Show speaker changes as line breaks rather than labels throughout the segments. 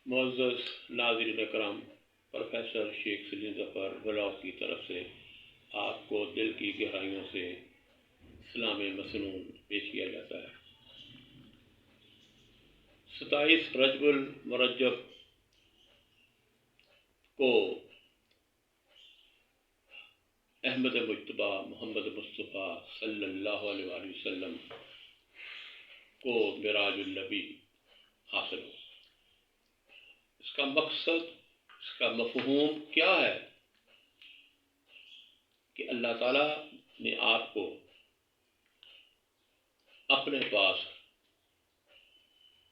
معزز ناظرین کرام، پروفیسر شیخ سلیم ظفر بلاک کی طرف سے آپ کو دل کی گہرائیوں سے سلام مسنون پیش کیا جاتا ہے۔ 27 رجب المرجب کو احمد مجتبیٰ محمد مصطفیٰ صلی اللہ علیہ وآلہ وسلم کو معراج النبی حاصل ہو۔ اس کا مقصد، اس کا مفہوم کیا ہے کہ اللہ تعالیٰ نے آپ کو اپنے پاس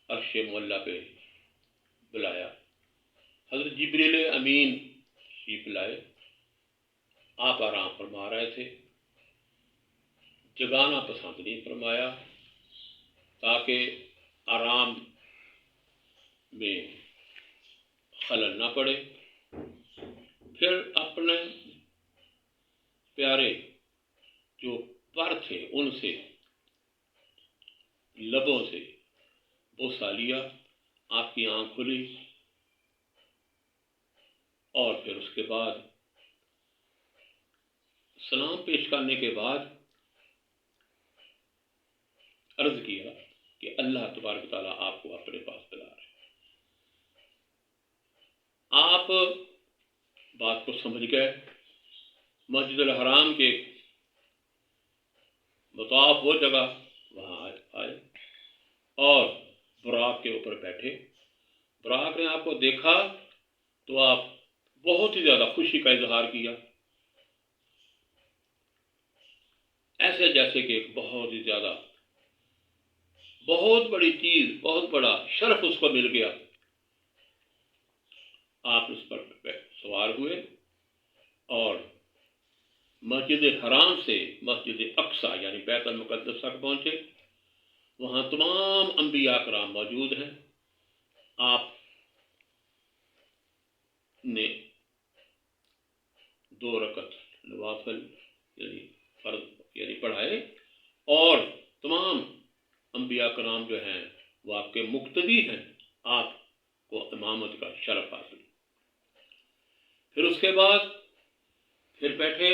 عرش معلیٰ پہ بلایا۔ حضرت جبریل امین شریف لائے، آپ آرام فرما رہے تھے، جگانا پسند نہیں فرمایا تاکہ آرام میں خلل نہ پڑے۔ پھر اپنے پیارے جو پر تھے ان سے لبوں سے بوسہ لیا، آپ کی آنکھ کھلی، اور پھر اس کے بعد سلام پیش کرنے کے بعد عرض کیا کہ اللہ تبارک تعالیٰ آپ کو اپنے پاس بلا رہے ہیں۔ آپ بات کو سمجھ گئے، مسجد الحرام کے مطاف وہ جگہ وہاں آئے اور براق کے اوپر بیٹھے۔ براق نے آپ کو دیکھا تو آپ بہت ہی زیادہ خوشی کا اظہار کیا، ایسے جیسے کہ ایک بہت ہی زیادہ بہت بڑی چیز، بہت بڑا شرف اس کو مل گیا۔ آپ اس پر سوار ہوئے اور مسجد حرام سے مسجد اقصیٰ یعنی بیت المقدس تک پہنچے۔ وہاں تمام انبیاء کرام موجود ہیں۔ آپ نے 2 رکعت نوافل یعنی فرض یعنی پڑھائے، اور تمام انبیاء کرام جو ہیں وہ آپ کے مقتدی ہیں، آپ کو امامت کا شرف حاصل۔ پھر اس کے بعد پھر بیٹھے،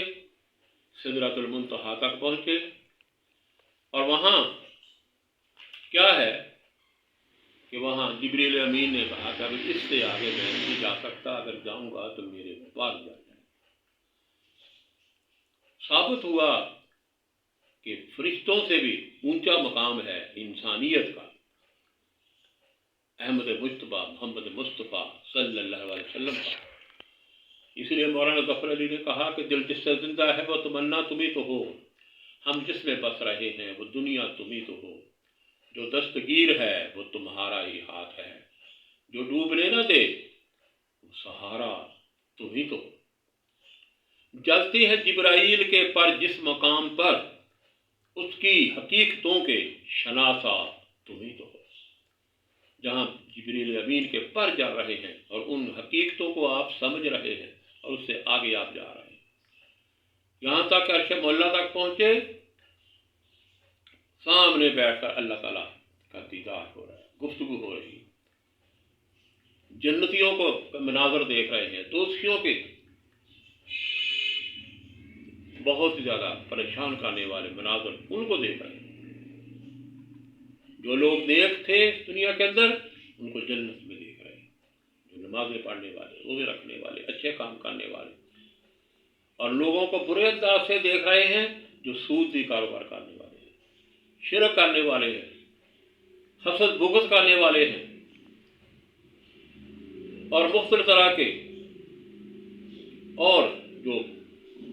سدرۃ المنتہا تک پہنچے، اور وہاں کیا ہے کہ وہاں جبریل امین نے کہا کہ ابھی اس سے آگے میں نہیں جا سکتا، اگر جاؤں گا تو میرے پاس جا جائے۔ ثابت ہوا کہ فرشتوں سے بھی اونچا مقام ہے انسانیت کا احمد مجتبیٰ محمد مصطفیٰ صلی اللہ علیہ وسلم کا۔ اس لیے مولانا ظفر علی نے کہا کہ دل جس سے زندہ ہے وہ تمنا تم ہی تو ہو، ہم جس میں بس رہے ہیں وہ دنیا تم ہی تو ہو، جو دستگیر ہے وہ تمہارا ہی ہاتھ ہے، جو ڈوبنے نہ دے وہ سہارا تم ہی تو ہو۔ جلتی ہے جبرائیل کے پر جس مقام پر، اس کی حقیقتوں کے شناسا تم ہی تو ہو۔ جہاں جبریل امین کے پر جا رہے ہیں اور ان حقیقتوں کو آپ سمجھ رہے ہیں اور اس سے آگے آپ جا رہے ہیں، یہاں تک عرش معلیٰ تک پہنچے، سامنے بیٹھ کر اللہ تعالیٰ کا دیدار ہو رہا ہے، گفتگو ہو رہی ہے، جنتیوں کو مناظر دیکھ رہے ہیں، دوستیوں کے بہت زیادہ پریشان کرنے والے مناظر ان کو دیکھ رہے ہیں۔ جو لوگ نیک تھے اس دنیا کے اندر ان کو جنت میں دیکھ رہے ہیں، جو نمازیں پڑھنے والے، روزے رکھنے والے، اچھے کام کرنے والے، اور لوگوں کو برے انداز سے دیکھ رہے ہیں جو سودی کاروبار کرنے والے ہیں، شرک کرنے والے ہیں، حسد بغض کرنے والے ہیں، اور مختلف طرح کے اور جو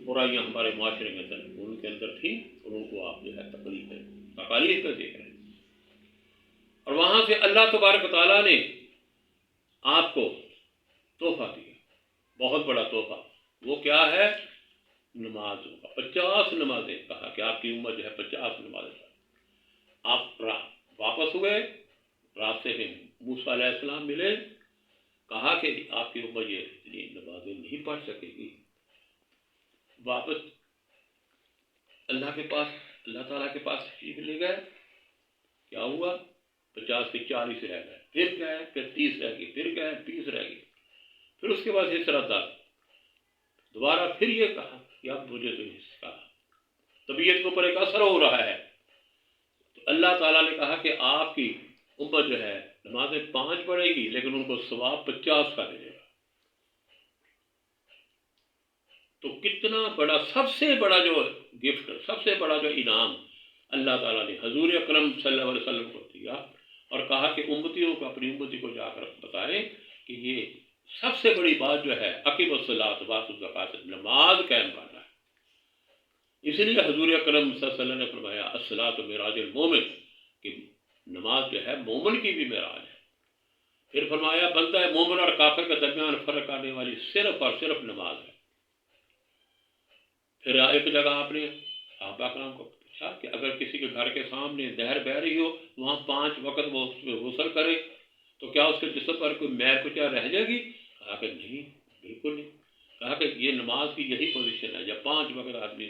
برائیاں ہمارے معاشرے میں ان کے اندر تھیں، اور ان کو آپ جو ہے تکالیف کر دیکھ رہے ہیں۔ اور وہاں سے اللہ تبارک تعالیٰ نے آپ کو تحفہ دیا، بہت بڑا تحفہ۔ وہ کیا ہے؟ نمازوں کا 50 نمازیں، کہا کہ آپ کی عمر جو ہے 50 نمازیں۔ آپ واپس ہوئے، راستے میں موسیٰ علیہ السلام ملے، کہا کہ آپ کی عمر یہ اتنی نمازیں نہیں پڑھ سکے گی۔ واپس اللہ کے پاس، اللہ تعالیٰ کے پاس تشریف لے گئے، کیا ہوا 50 کی 40 رہ گئے، پھر گئے، پھر 30 رہ گئی، پھر گئے 20 رہ گئی، پھر اس کے بعد حصہ 10، دوبارہ پھر یہ کہا کہ اب مجھے تو حصہ، طبیعت کے اوپر ایک اثر ہو رہا ہے. تو اللہ تعالیٰ نے کہا کہ آپ کی امت جو ہے نمازیں 5 پڑھے گی لیکن ان کو ثواب 50 کا ملے گا. تو کتنا بڑا، سب سے بڑا جو گفٹ، سب سے بڑا جو انعام اللہ تعالیٰ نے حضور اکرم صلی اللہ علیہ وسلم کو دیا، اور کہا کہ امتیوں کو، اپنی امتی کو جا کر بتائیں کہ یہ سب سے بڑی بات جو ہے اقیم الصلاۃ وآتوا الزکاۃ، نماز قائم کرنا ہے. اس لیے حضور اکرم صلی اللہ علیہ وسلم نے فرمایا الصلاۃ معراج المومن، کہ نماز جو ہے مومن کی بھی معراج ہے. پھر فرمایا بندہ مومن اور کافر کے درمیان فرق کرنے والی صرف اور صرف نماز ہے. پھر ایک جگہ آپ نے صحابہ کرام کو پوچھا کہ اگر کسی کے گھر کے سامنے نہر بہہ رہی ہو، وہاں 5 وقت وہ اس میں غسل کرے تو کیا اس کے جسم پر کوئی میل کچا رہ جائے گی؟ کہا کہ نہیں، بالکل نہیں. کہا کہ یہ نماز کی یہی پوزیشن ہے، جب 5 وقت آدمی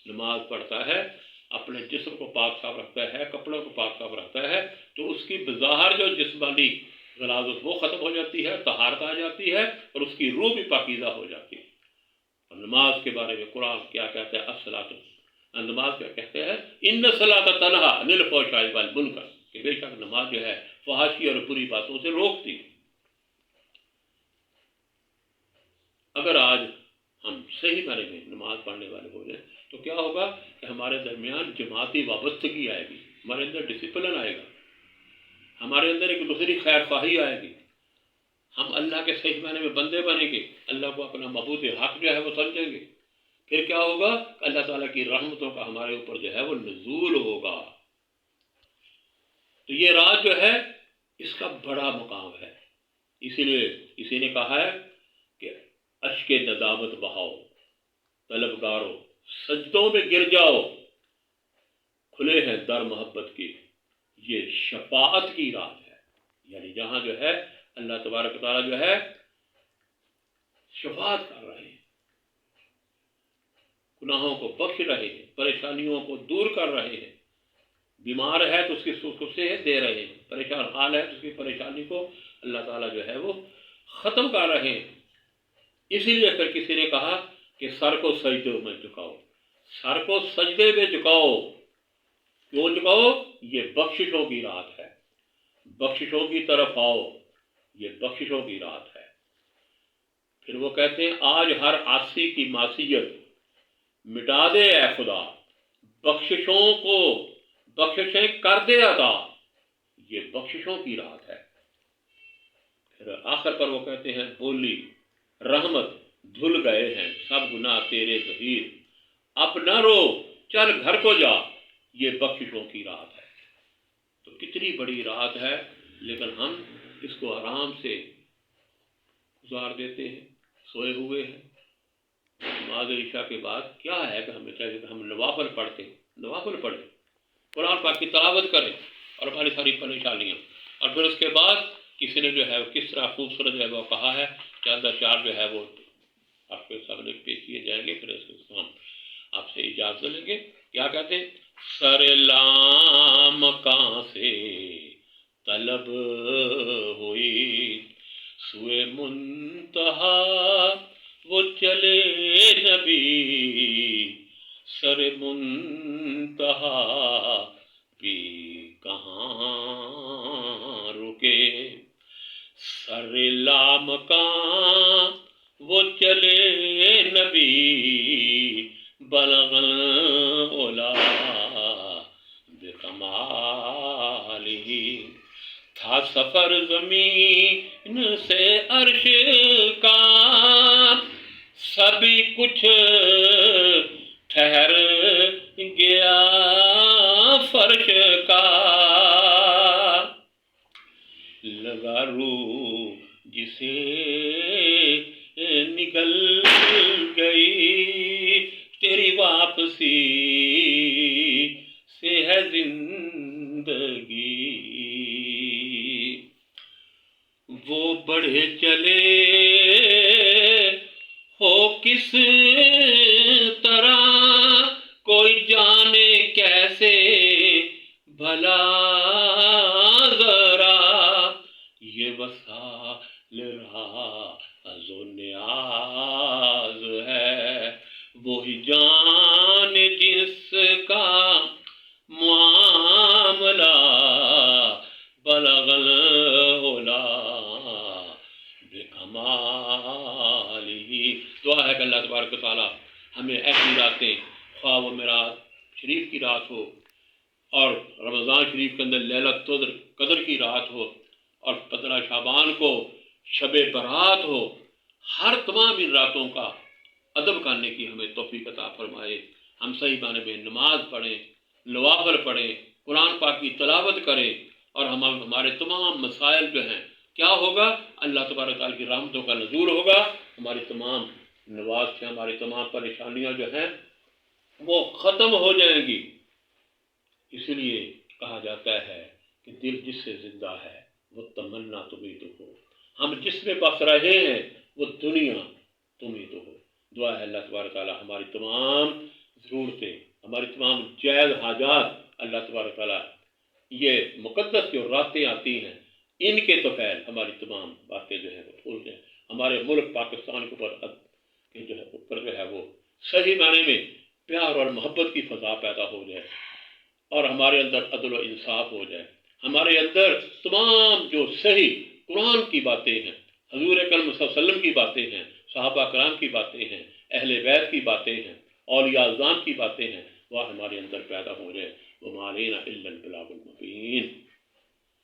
نماز پڑھتا ہے، اپنے جسم کو پاک صاف رکھتا ہے، کپڑوں کو پاک صاف رکھتا ہے، تو اس کی بظاہر جو جسمانی غلاظت وہ ختم ہو جاتی ہے، طہارت آ جاتی ہے، اور اس کی روح بھی پاکیزہ ہو جاتی ہے. اور نماز کے بارے میں قرآن کیا کہتا ہے؟ الصلاۃ، نماز کیا کہتے ہیں؟ ان الصلاۃ تنہی عن الفحشاء والمنکر، کہ بے شک نماز جو ہے فحاشی اور بری باتوں سے روکتی. اگر آج ہم صحیح معنی میں نماز پڑھنے والے ہو جائیں تو کیا ہوگا کہ ہمارے درمیان جماعتی وابستگی آئے گی، ہمارے اندر ڈسپلن آئے گا، ہمارے اندر ایک دوسری خیر خواہی آئے گی، ہم اللہ کے صحیح معنی میں بندے بنیں گے، اللہ کو اپنا معبود حق جو ہے وہ سمجھیں گے. پھر کیا ہوگا کہ اللہ تعالیٰ کی رحمتوں کا ہمارے اوپر جو ہے وہ نزول ہوگا. تو یہ رات جو ہے اس کا بڑا مقام ہے. اسی لیے کسی نے کہا ہے کہ اشک ندامت بہاؤ طلبگارو، سجدوں میں گر جاؤ، کھلے ہیں در محبت کی، یہ شفاعت کی رات ہے. یعنی جہاں جو ہے اللہ تبارک تعالیٰ جو ہے شفاعت کر رہے ہیں، گناہوں کو بخش رہے ہیں، پریشانیوں کو دور کر رہے ہیں. بیمار ہے تو اس کی صحت دے رہے ہیں، پریشان حال ہے تو اس کی پریشانی کو اللہ تعالیٰ جو ہے وہ ختم کر رہے ہیں. اسی لیے پھر کسی نے کہا کہ سر کو سجدے میں جھکاؤ، سر کو سجدے میں جھکاؤ. کیوں جھکاؤ؟ یہ بخششوں کی رات ہے، بخششوں کی طرف آؤ، یہ بخششوں کی رات ہے. پھر وہ کہتے ہیں آج ہر عاصی کی معصیت مٹا دے اے خدا، بخششوں کو بخششیں کر دے عطا، یہ بخششوں کی رات ہے. پھر آخر پر وہ کہتے ہیں بولی رحمت دھل گئے ہیں سب گناہ تیرے ظہیر، اب نہ رو چل گھر کو جا، یہ بخششوں کی رات ہے. تو کتنی بڑی رات ہے، لیکن ہم اس کو آرام سے گزار دیتے ہیں، سوئے ہوئے ہیں. نماز عشاء کے بعد کیا ہے کہ ہمیں چاہیے کہ ہم نوافل پڑھتے، نوافل پڑھیں، قرآن پاک کی تلاوت کریں، اور ہماری ساری پریشانیاں. اور پھر اس کے بعد کسی نے جو ہے کس طرح خوبصورت جو ہے وہ کہا ہے، چند اشعار جو ہے وہ آپ کے سامنے پیش کیے جائیں گے، پھر اس کو ہم آپ سے اجازت لیں گے. کیا کہتے ہیں؟ سر لام کہاں سے طلب ہوئی، سوئے منتہا وہ چلے نبی، سر منتہا بھی کہاں رکے، سر لام کہاں وہ چلے نبی، بلغ العلا بکمالہ. تھا سفر زمین سے عرش کا، سبھی کچھ ٹھہر گیا فرش کا، لگا روح جسے نکل گئی، تیری واپسی سے ہے زندگی. وہ بڑھے چلے ہو کس طرح، کوئی جانے کیسے بھلا وسائل راز و نیاز ہے، وہی جان جس کا معاملہ بلغ العلا بکمالہ۔ دعا ہے کہ اللہ تبارک و تعالیٰ ہمیں ایسی راتیں، خواہ وہ معراج شریف کی رات ہو اور رمضان شریف کے اندر لیلۃ قدر کی رات ہو اور 15 شعبان کو شب برات ہو، ہر تمام ان راتوں کا ادب کرنے کی ہمیں توفیق عطا فرمائے۔ ہم صحیح معنی میں نماز پڑھیں، نوافل پڑھیں، قرآن پاک کی تلاوت کریں، اور ہمارے تمام مسائل جو ہیں کیا ہوگا؟ اللہ تبارک تعالیٰ کی رحمتوں کا نزول ہوگا، ہماری تمام نواز ہماری تمام پریشانیاں جو ہیں وہ ختم ہو جائیں گی۔ اس لیے کہا جاتا ہے کہ دل جس سے زندہ ہے وہ تمنا تمہیں تو ہو، ہم جس میں بس رہے ہیں وہ دنیا تمہیں تو ہو۔ دعا ہے اللہ تبارک تعالیٰ ہماری تمام ضرورتیں، ہماری تمام جائز حاجات اللہ تبارک تعالیٰ یہ مقدس جو راتیں آتی ہیں ان کے توفیل ہماری تمام باتیں جو ہیں وہ پھول جائیں، ہمارے ملک پاکستان کے اوپر جو ہے وہ صحیح معنی میں پیار اور محبت کی فضا پیدا ہو جائے، اور ہمارے اندر عدل و انصاف ہو جائے، ہمارے اندر تمام جو صحیح قرآن کی باتیں ہیں، حضور اکرم صلی اللہ علیہ وسلم کی باتیں ہیں، صحابہ کرام کی باتیں ہیں، اہل بیت کی باتیں ہیں، اولیاء اعظام کی باتیں ہیں، وہ ہمارے اندر پیدا ہو جائے۔ وما علینا الا البلاغ المبین۔